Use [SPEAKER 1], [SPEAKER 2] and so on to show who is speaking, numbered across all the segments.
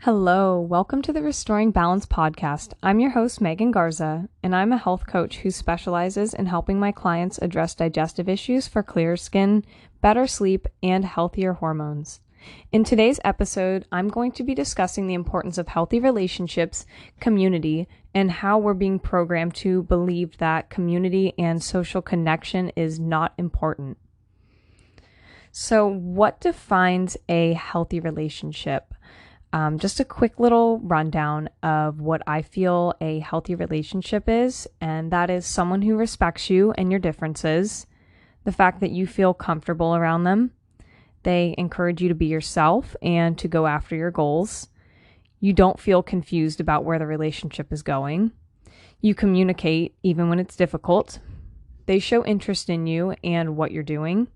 [SPEAKER 1] Hello, welcome to the Restoring Balance podcast. I'm your host, Megan Garza, and I'm a health coach who specializes in helping my clients address digestive issues for clearer skin, better sleep, and healthier hormones. In today's episode, I'm going to be discussing the importance of healthy relationships, community, and how we're being programmed to believe that community and social connection is not important. So, what defines a healthy relationship? Just a quick little rundown of what I feel a healthy relationship is, and that is someone who respects you and your differences, the fact that you feel comfortable around them, they encourage you to be yourself and to go after your goals, you don't feel confused about where the relationship is going, you communicate even when it's difficult, they show interest in you and what you're doing,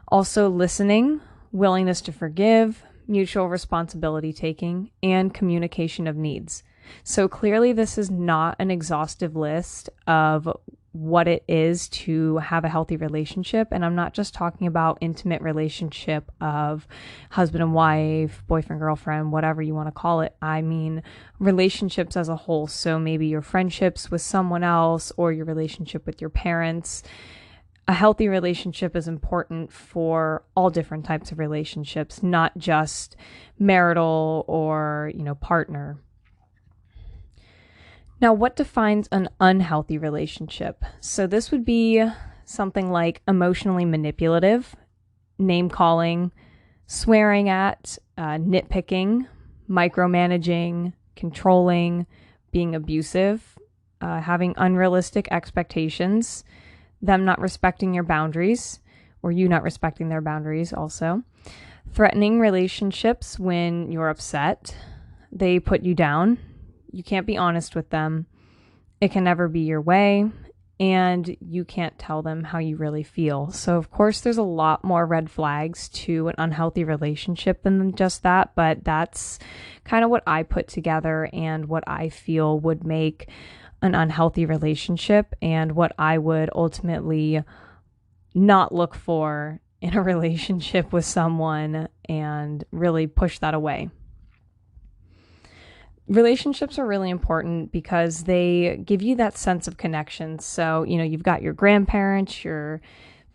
[SPEAKER 1] also listening, willingness to forgive, mutual responsibility taking, and communication of needs. So clearly this is not an exhaustive list of what it is to have a healthy relationship. And I'm not just talking about intimate relationship of husband and wife, boyfriend, girlfriend, whatever you want to call it. I mean relationships as a whole. So maybe your friendships with someone else or your relationship with your parents. A healthy relationship is important for all different types of relationships, not just marital or, partner. Now, what defines an unhealthy relationship? So this would be something like emotionally manipulative, name calling, swearing at, nitpicking, micromanaging, controlling, being abusive, having unrealistic expectations, them not respecting your boundaries, or you not respecting their boundaries also. Threatening relationships when you're upset. They put you down. You can't be honest with them. It can never be your way, and you can't tell them how you really feel. So, of course, there's a lot more red flags to an unhealthy relationship than just that, but that's kind of what I put together and what I feel would make an unhealthy relationship and what I would ultimately not look for in a relationship with someone and really push that away. Relationships are really important because they give you that sense of connection. So, you've got your grandparents, your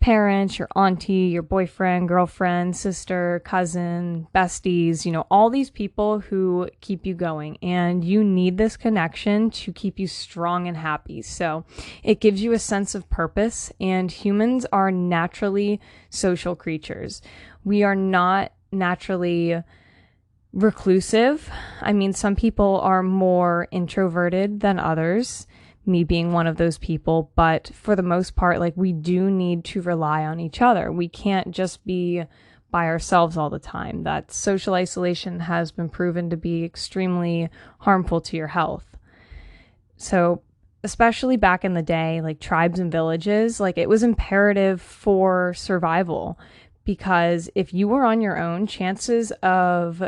[SPEAKER 1] parents, your auntie, your boyfriend, girlfriend, sister, cousin, besties, all these people who keep you going, and you need this connection to keep you strong and happy. So it gives you a sense of purpose, and humans are naturally social creatures. We are not naturally reclusive. I mean, some people are more introverted than others, me being one of those people, but for the most part, we do need to rely on each other. We can't just be by ourselves all the time. That social isolation has been proven to be extremely harmful to your health. So especially back in the day, tribes and villages, it was imperative for survival, because if you were on your own, chances of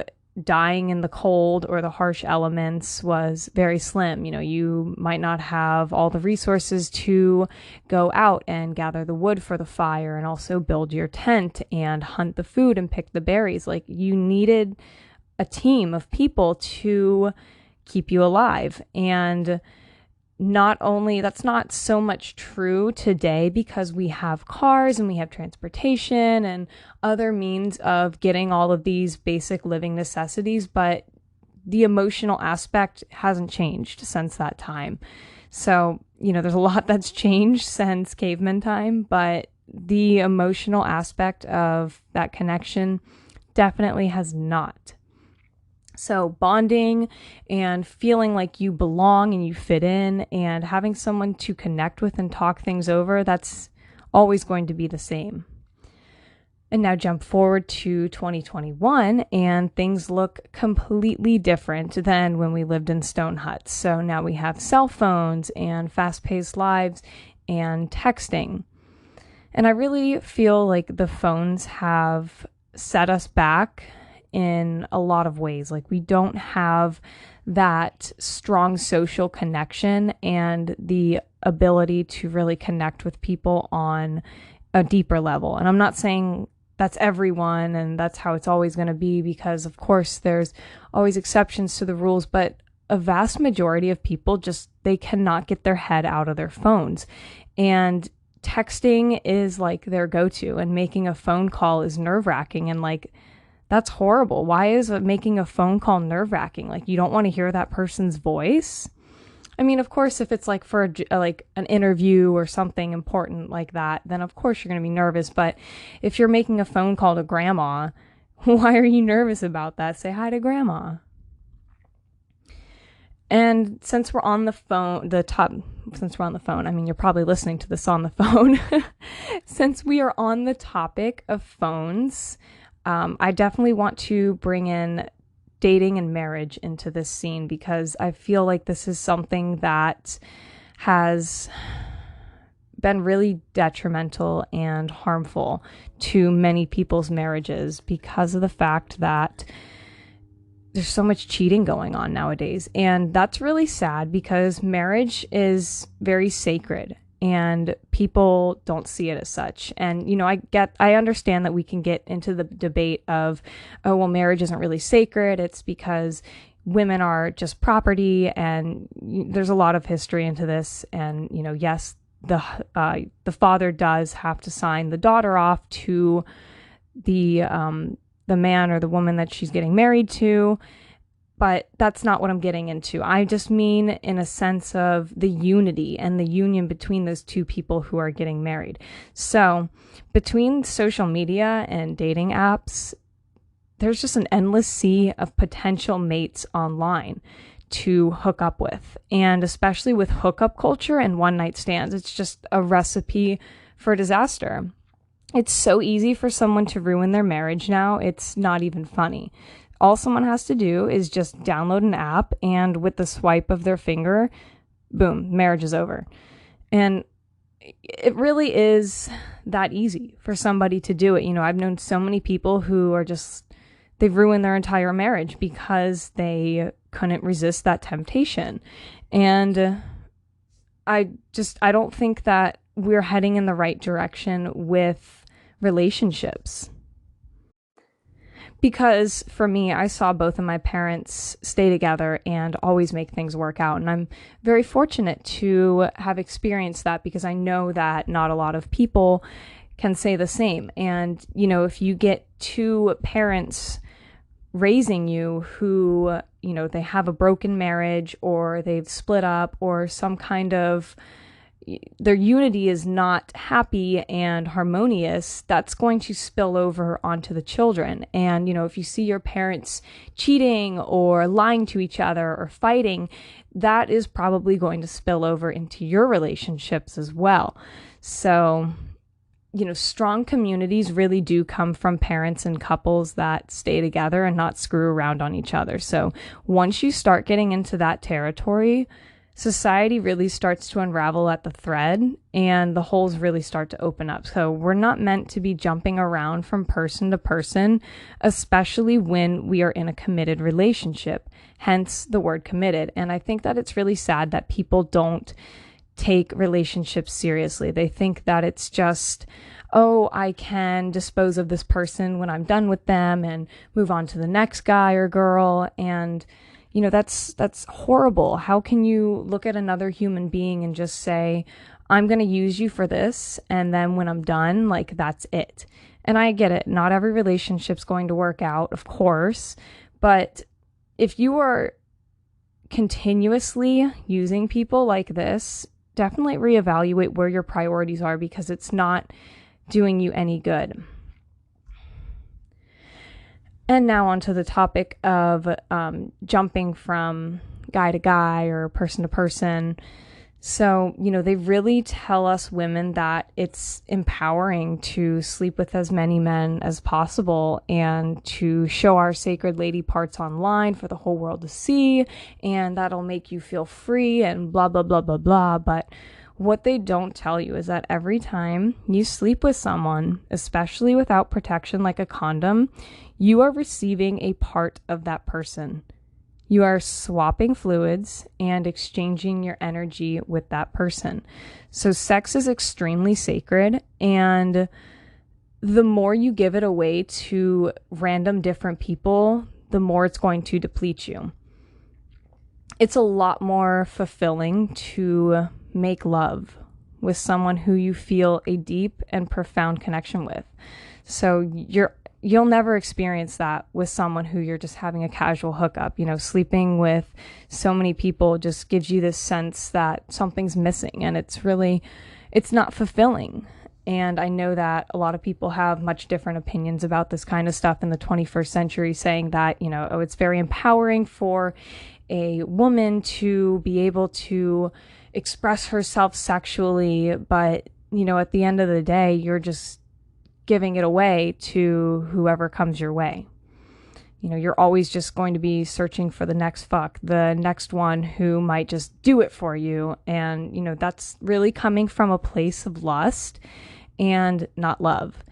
[SPEAKER 1] dying in the cold or the harsh elements was very slim. You might not have all the resources to go out and gather the wood for the fire and also build your tent and hunt the food and pick the berries. You needed a team of people to keep you alive. And that's not so much true today because we have cars and we have transportation and other means of getting all of these basic living necessities, but the emotional aspect hasn't changed since that time. So, there's a lot that's changed since caveman time, but the emotional aspect of that connection definitely has not. So bonding and feeling like you belong and you fit in and having someone to connect with and talk things over, that's always going to be the same. And now jump forward to 2021 and things look completely different than when we lived in stone huts. So now we have cell phones and fast-paced lives and texting. And I really feel like the phones have set us back in a lot of ways. We don't have that strong social connection and the ability to really connect with people on a deeper level. And I'm not saying that's everyone and that's how it's always going to be, because of course there's always exceptions to the rules, but a vast majority of people just, they cannot get their head out of their phones. And texting is like their go-to, and making a phone call is nerve-wracking, and like that's horrible. Why is making a phone call nerve-wracking? Like, you don't want to hear that person's voice? I mean, of course, if it's like for like an interview or something important like that, then of course you're going to be nervous. But if you're making a phone call to grandma, why are you nervous about that? Say hi to grandma. And since we're on the phone, I mean, you're probably listening to this on the phone. Since we are on the topic of phones, I definitely want to bring in dating and marriage into this scene, because I feel like this is something that has been really detrimental and harmful to many people's marriages, because of the fact that there's so much cheating going on nowadays. And that's really sad, because marriage is very sacred and people don't see it as such. And, you know, I understand that we can get into the debate of, oh, well, marriage isn't really sacred. It's because women are just property. And there's a lot of history into this. And, you know, yes, the father does have to sign the daughter off to the man or the woman that she's getting married to. But that's not what I'm getting into. I just mean in a sense of the unity and the union between those two people who are getting married. So between social media and dating apps, there's just an endless sea of potential mates online to hook up with. And especially with hookup culture and one night stands, it's just a recipe for disaster. It's so easy for someone to ruin their marriage now. It's not even funny. All someone has to do is just download an app, and with the swipe of their finger, boom, marriage is over. And it really is that easy for somebody to do it. You know, I've known so many people who are just, they've ruined their entire marriage because they couldn't resist that temptation. And I don't think that we're heading in the right direction with relationships. Because for me, I saw both of my parents stay together and always make things work out. And I'm very fortunate to have experienced that, because I know that not a lot of people can say the same. And, you know, if you get two parents raising you who, you know, they have a broken marriage or they've split up or some kind of, their unity is not happy and harmonious, that's going to spill over onto the children. And, you know, if you see your parents cheating or lying to each other or fighting, that is probably going to spill over into your relationships as well. So, you know, strong communities really do come from parents and couples that stay together and not screw around on each other. So once you start getting into that territory, society really starts to unravel at the thread and the holes really start to open up. So we're not meant to be jumping around from person to person, especially when we are in a committed relationship, hence the word committed. And I think that it's really sad that people don't take relationships seriously. They think that it's just, oh, I can dispose of this person when I'm done with them and move on to the next guy or girl. And you know, that's horrible. How can you look at another human being and just say, I'm going to use you for this, and then when I'm done, like, that's it? And I get it. Not every relationship's going to work out, of course. But if you are continuously using people like this, definitely reevaluate where your priorities are, because it's not doing you any good. And now onto the topic of jumping from guy to guy or person to person. So, you know, they really tell us women that it's empowering to sleep with as many men as possible and to show our sacred lady parts online for the whole world to see, and that'll make you feel free and blah, blah, blah, blah, blah. But what they don't tell you is that every time you sleep with someone, especially without protection like a condom, you are receiving a part of that person. You are swapping fluids and exchanging your energy with that person. So sex is extremely sacred, and the more you give it away to random different people, the more it's going to deplete you. It's a lot more fulfilling to make love with someone who you feel a deep and profound connection with. So you'll never experience that with someone who you're just having a casual hookup. Sleeping with so many people just gives you this sense that something's missing, and it's not fulfilling. And I know that a lot of people have much different opinions about this kind of stuff in the 21st century, saying that, it's very empowering for a woman to be able to express herself sexually, but, at the end of the day, you're just giving it away to whoever comes your way. You're always just going to be searching for the next fuck, the next one who might just do it for you. And, that's really coming from a place of lust and not love.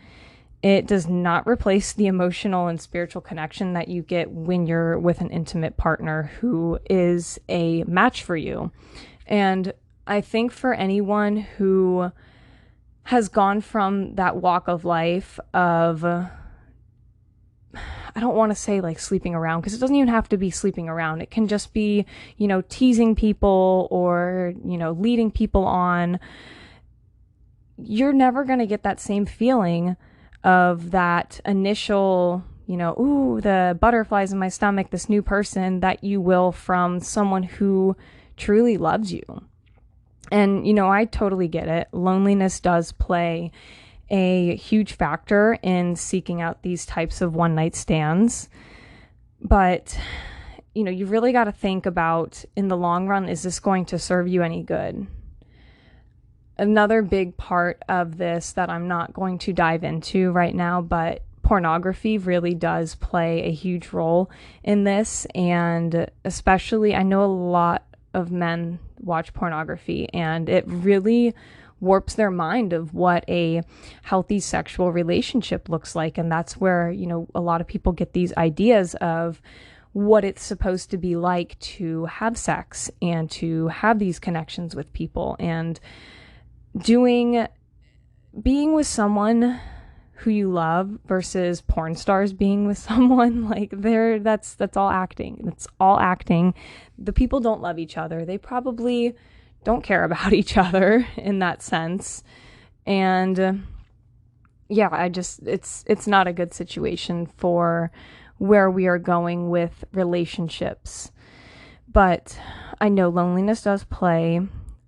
[SPEAKER 1] It does not replace the emotional and spiritual connection that you get when you're with an intimate partner who is a match for you. And I think for anyone who has gone from that walk of life of, I don't want to say like sleeping around, because it doesn't even have to be sleeping around. It can just be, teasing people or, leading people on. You're never going to get that same feeling of that initial, ooh, the butterflies in my stomach, this new person, that you will from someone who truly loves you. And, I totally get it. Loneliness does play a huge factor in seeking out these types of one-night stands. But, you really got to think about, in the long run, is this going to serve you any good? Another big part of this that I'm not going to dive into right now, but pornography really does play a huge role in this. And especially, I know a lot of men watch pornography, and it really warps their mind of what a healthy sexual relationship looks like. And that's where, a lot of people get these ideas of what it's supposed to be like to have sex and to have these connections with people. And being with someone who you love versus porn stars being with someone, like, that's all acting. It's all acting. The people don't love each other. They probably don't care about each other in that sense. And it's not a good situation for where we are going with relationships. But I know loneliness does play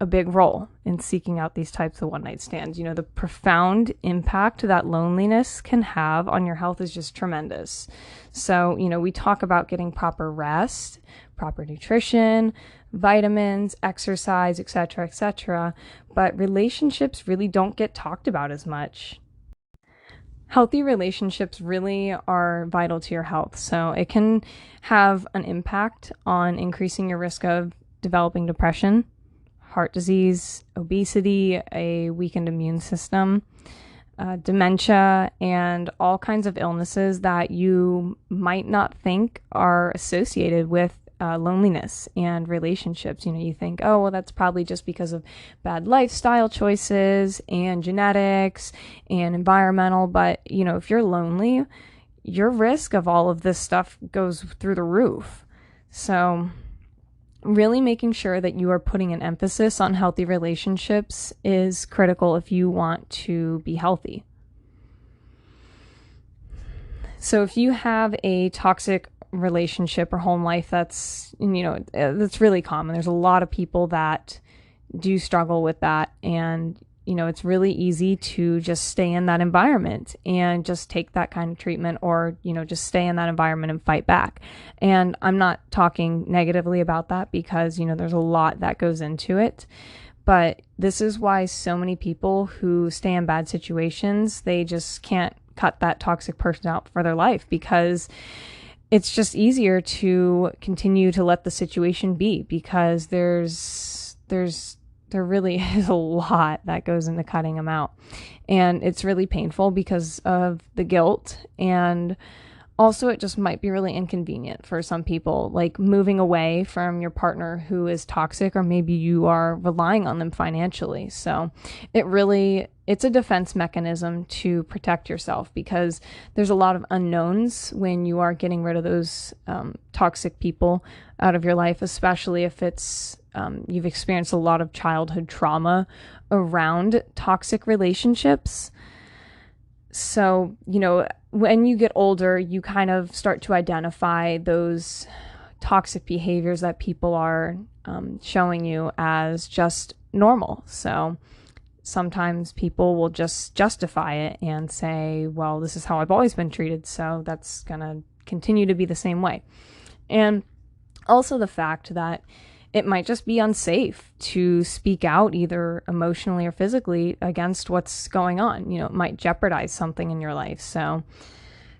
[SPEAKER 1] a big role in seeking out these types of one-night stands. The profound impact that loneliness can have on your health is just tremendous. So, we talk about getting proper rest, proper nutrition, vitamins, exercise, etc., but relationships really don't get talked about as much. Healthy relationships really are vital to your health. So it can have an impact on increasing your risk of developing depression, heart disease, obesity, a weakened immune system, dementia, and all kinds of illnesses that you might not think are associated with loneliness and relationships. You think, oh, well, that's probably just because of bad lifestyle choices and genetics and environmental. But, if you're lonely, your risk of all of this stuff goes through the roof. So really making sure that you are putting an emphasis on healthy relationships is critical if you want to be healthy. So if you have a toxic relationship or home life, that's really common. There's a lot of people that do struggle with that, and it's really easy to just stay in that environment and just take that kind of treatment, or, just stay in that environment and fight back. And I'm not talking negatively about that, because, there's a lot that goes into it. But this is why so many people who stay in bad situations, they just can't cut that toxic person out for their life, because it's just easier to continue to let the situation be, because there really is a lot that goes into cutting them out. And it's really painful because of the guilt and Also, it just might be really inconvenient for some people, like moving away from your partner who is toxic, or maybe you are relying on them financially. So it's a defense mechanism to protect yourself, because there's a lot of unknowns when you are getting rid of those toxic people out of your life, especially if it's you've experienced a lot of childhood trauma around toxic relationships. So, when you get older, you kind of start to identify those toxic behaviors that people are showing you as just normal. So sometimes people will just justify it and say, well, this is how I've always been treated, so that's going to continue to be the same way. And also the fact that it might just be unsafe to speak out either emotionally or physically against what's going on. It might jeopardize something in your life. So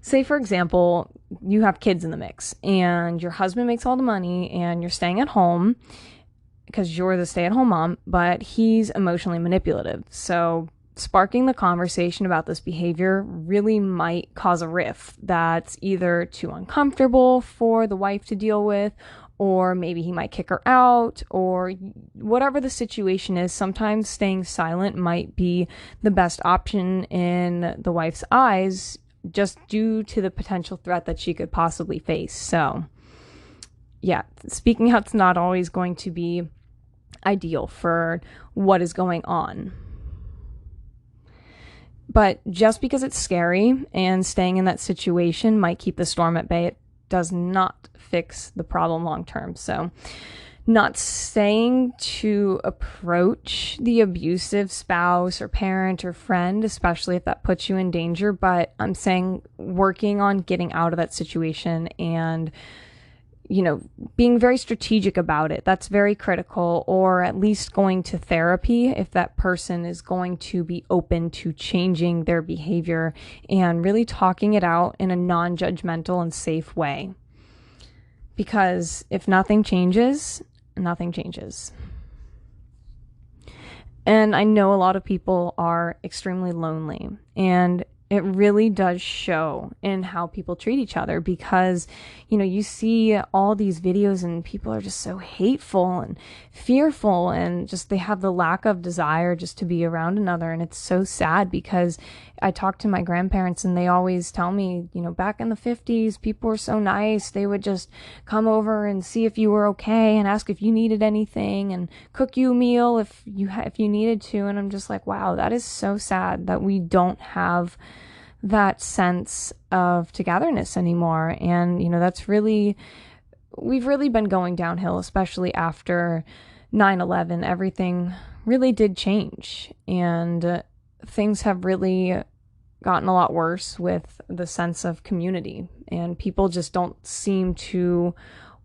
[SPEAKER 1] say, for example, you have kids in the mix and your husband makes all the money and you're staying at home because you're the stay-at-home mom, but he's emotionally manipulative. So sparking the conversation about this behavior really might cause a rift that's either too uncomfortable for the wife to deal with, or maybe he might kick her out, or whatever the situation is. Sometimes staying silent might be the best option in the wife's eyes, just due to the potential threat that she could possibly face. So, yeah, speaking out's not always going to be ideal for what is going on. But just because it's scary and staying in that situation might keep the storm at bay, it does not fix the problem long term. So not saying to approach the abusive spouse or parent or friend, especially if that puts you in danger, but I'm saying working on getting out of that situation and being very strategic about it. That's very critical, or at least going to therapy if that person is going to be open to changing their behavior and really talking it out in a non-judgmental and safe way. Because if nothing changes, nothing changes. And I know a lot of people are extremely lonely, and it really does show in how people treat each other, because, you see all these videos and people are just so hateful and fearful, and just they have the lack of desire just to be around another. And it's so sad, because I talk to my grandparents and they always tell me, back in the 50s, people were so nice. They would just come over and see if you were okay and ask if you needed anything and cook you a meal if you needed to. And I'm just like, wow, that is so sad that we don't have that sense of togetherness anymore. And, we've really been going downhill, especially after 9/11. Everything really did change, and things have really gotten a lot worse with the sense of community, and people just don't seem to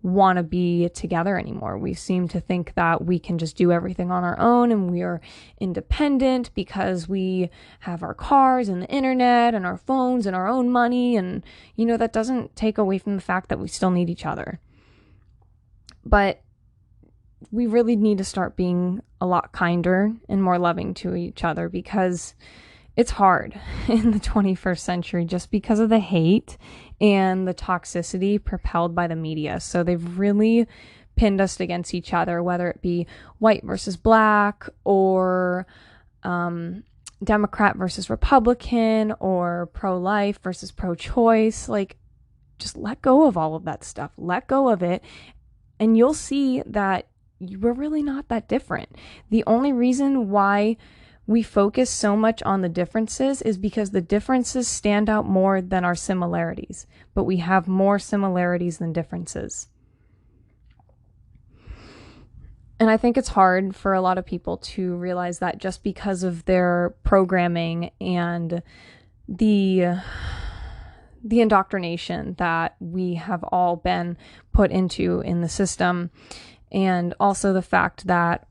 [SPEAKER 1] want to be together anymore. We seem to think that we can just do everything on our own, and we are independent because we have our cars and the internet and our phones and our own money. And, that doesn't take away from the fact that we still need each other. But we really need to start being a lot kinder and more loving to each other, because it's hard in the 21st century just because of the hate and the toxicity propelled by the media. So they've really pinned us against each other, whether it be white versus black, or Democrat versus Republican, or pro-life versus pro-choice. Like, just let go of all of that stuff. Let go of it, and you'll see that we're really not that different. The only reason why we focus so much on the differences is because the differences stand out more than our similarities, but we have more similarities than differences. And I think it's hard for a lot of people to realize that, just because of their programming and the indoctrination that we have all been put into in the system, and also the fact that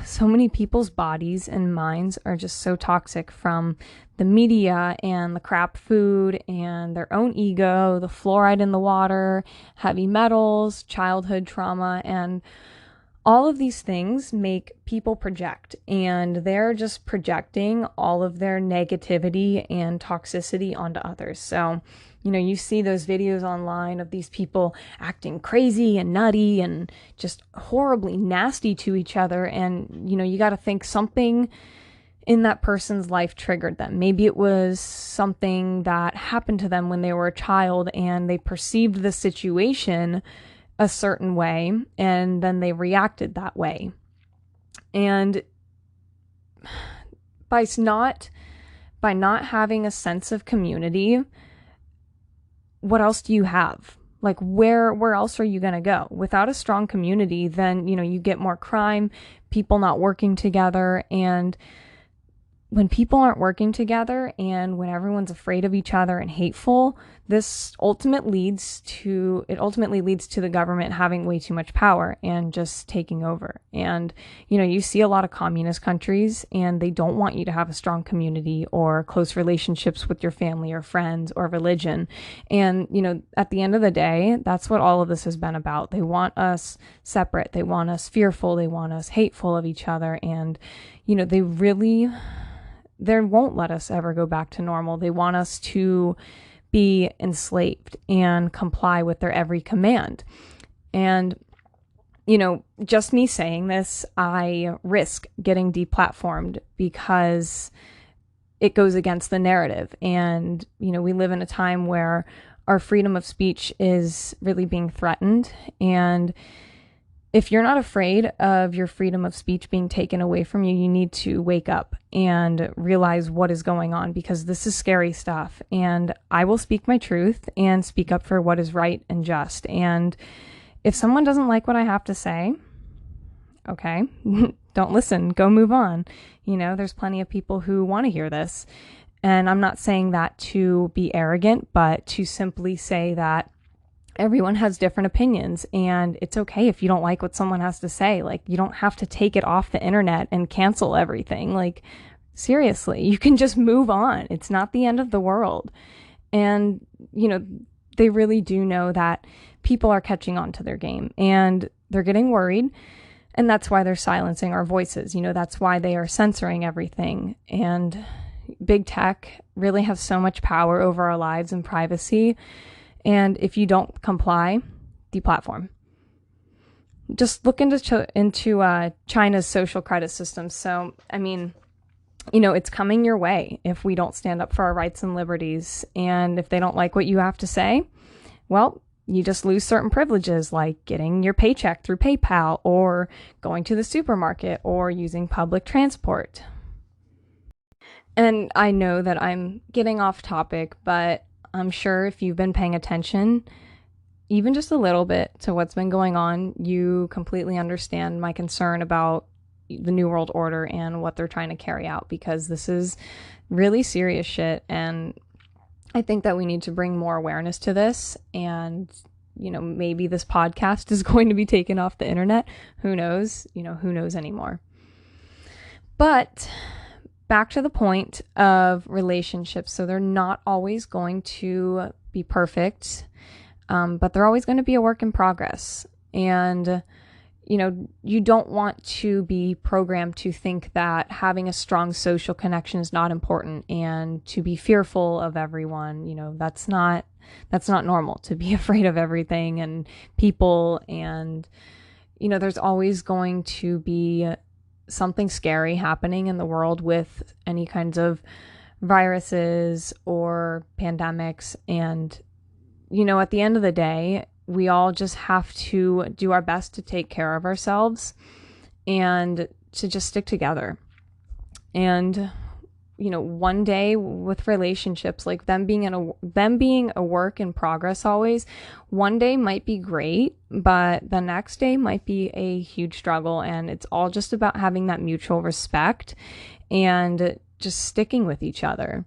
[SPEAKER 1] so many people's bodies and minds are just so toxic from the media and the crap food and their own ego, the fluoride in the water, heavy metals, childhood trauma, and All of these things make people project, and they're just projecting all of their negativity and toxicity onto others. So, you see those videos online of these people acting crazy and nutty and just horribly nasty to each other. And, you got to think something in that person's life triggered them. Maybe it was something that happened to them when they were a child and they perceived the situation a certain way and then they reacted that way. And by not having a sense of community, what else do you have? Like, where else are you going to go? Without a strong community, then, you get more crime, people not working together. And when people aren't working together and when everyone's afraid of each other and hateful, this ultimately leads to the government having way too much power and just taking over. And, you see a lot of communist countries and they don't want you to have a strong community or close relationships with your family or friends or religion. And, at the end of the day, that's what all of this has been about. They want us separate. They want us fearful. They want us hateful of each other. And, they won't let us ever go back to normal. They want us to be enslaved and comply with their every command. And, just me saying this, I risk getting deplatformed because it goes against the narrative. And, we live in a time where our freedom of speech is really being threatened. And if you're not afraid of your freedom of speech being taken away from you, you need to wake up and realize what is going on, because this is scary stuff. And I will speak my truth and speak up for what is right and just. And if someone doesn't like what I have to say, okay, don't listen, go move on. There's plenty of people who want to hear this. And I'm not saying that to be arrogant, but to simply say that everyone has different opinions, and it's okay if you don't like what someone has to say. Like, you don't have to take it off the internet and cancel everything. Like, seriously, you can just move on. It's not the end of the world. And, they really do know that people are catching on to their game and they're getting worried. And that's why they're silencing our voices. That's why they are censoring everything. And big tech really has so much power over our lives and privacy. And if you don't comply, deplatform. Just look into China's social credit system. So, it's coming your way if we don't stand up for our rights and liberties. And if they don't like what you have to say, well, you just lose certain privileges, like getting your paycheck through PayPal or going to the supermarket or using public transport. And I know that I'm getting off topic, but I'm sure if you've been paying attention, even just a little bit, to what's been going on, you completely understand my concern about the New World Order and what they're trying to carry out, because this is really serious shit. And I think that we need to bring more awareness to this. And, maybe this podcast is going to be taken off the internet. Who knows? Who knows anymore? But back to the point of relationships. So they're not always going to be perfect, but they're always going to be a work in progress. And, you don't want to be programmed to think that having a strong social connection is not important and to be fearful of everyone. That's not normal, to be afraid of everything and people. And, there's always going to be something scary happening in the world with any kinds of viruses or pandemics. And, at the end of the day, we all just have to do our best to take care of ourselves and to just stick together. And, one day with relationships, like them being a work in progress always, one day might be great, but the next day might be a huge struggle. And it's all just about having that mutual respect and just sticking with each other.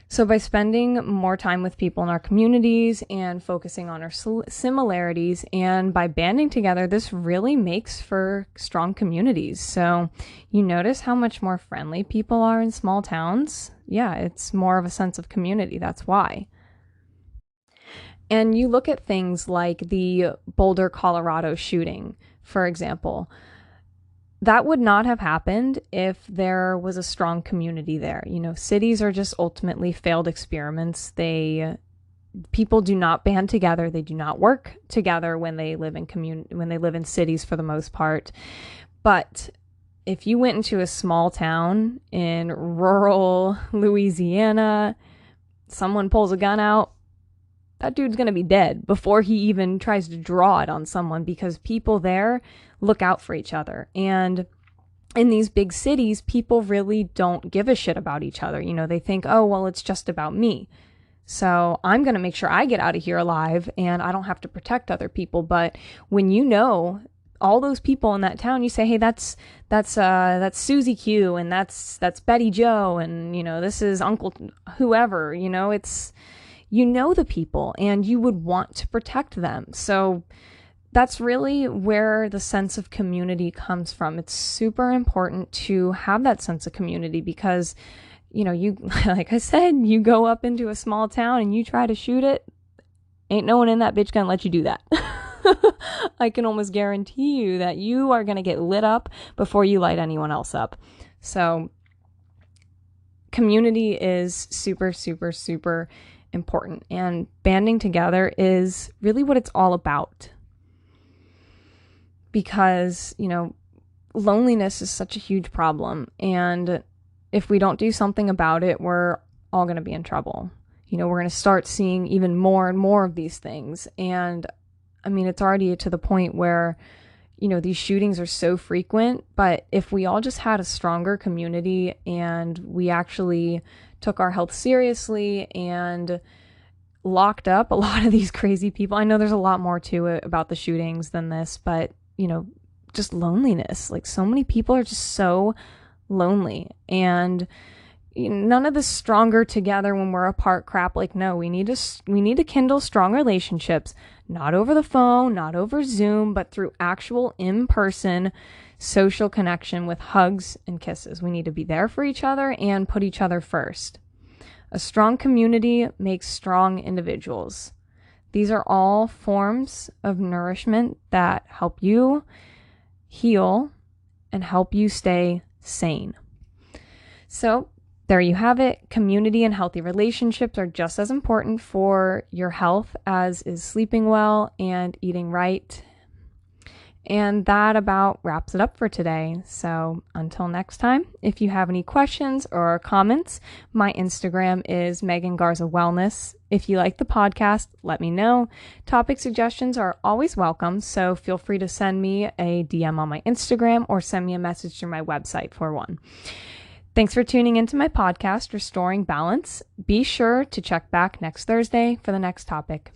[SPEAKER 1] So by spending more time with people in our communities and focusing on our similarities and by banding together, this really makes for strong communities. So you notice how much more friendly people are in small towns? Yeah, it's more of a sense of community. That's why. And you look at things like the Boulder, Colorado shooting, for example. That would not have happened if there was a strong community there. Cities are just ultimately failed experiments. People do not band together. They do not work together when they live in cities for the most part. But if you went into a small town in rural Louisiana, someone pulls a gun out, that dude's going to be dead before he even tries to draw it on someone, because people there look out for each other. And in these big cities, people really don't give a shit about each other. They think, oh, well, it's just about me. So I'm going to make sure I get out of here alive and I don't have to protect other people. But when all those people in that town, you say, hey, that's Susie Q, and that's Betty Joe, and this is Uncle whoever. It's the people, and you would want to protect them. So that's really where the sense of community comes from. It's super important to have that sense of community, because you like I said, you go up into a small town and you try to shoot it, ain't no one in that bitch gonna let you do that. I can almost guarantee you that you are going to get lit up before you light anyone else up. So community is super, super, super important. And banding together is really what it's all about. Because, loneliness is such a huge problem. And if we don't do something about it, we're all going to be in trouble. We're going to start seeing even more and more of these things. And it's already to the point where, these shootings are so frequent, but if we all just had a stronger community and we actually took our health seriously and locked up a lot of these crazy people. I know there's a lot more to it about the shootings than this, but, just loneliness. Like, so many people are just so lonely, and none of this stronger together when we're apart crap. Like, no, we need to kindle strong relationships, not over the phone, not over Zoom, but through actual in-person social connection with hugs and kisses. We need to be there for each other and put each other first. A strong community makes strong individuals. These are all forms of nourishment that help you heal and help you stay sane. So, there you have it. Community and healthy relationships are just as important for your health as is sleeping well and eating right. And that about wraps it up for today. So until next time, if you have any questions or comments, my Instagram is Megan Garza Wellness. If you like the podcast, let me know. Topic suggestions are always welcome, so feel free to send me a DM on my Instagram or send me a message through my website for one. Thanks for tuning into my podcast, Restoring Balance. Be sure to check back next Thursday for the next topic.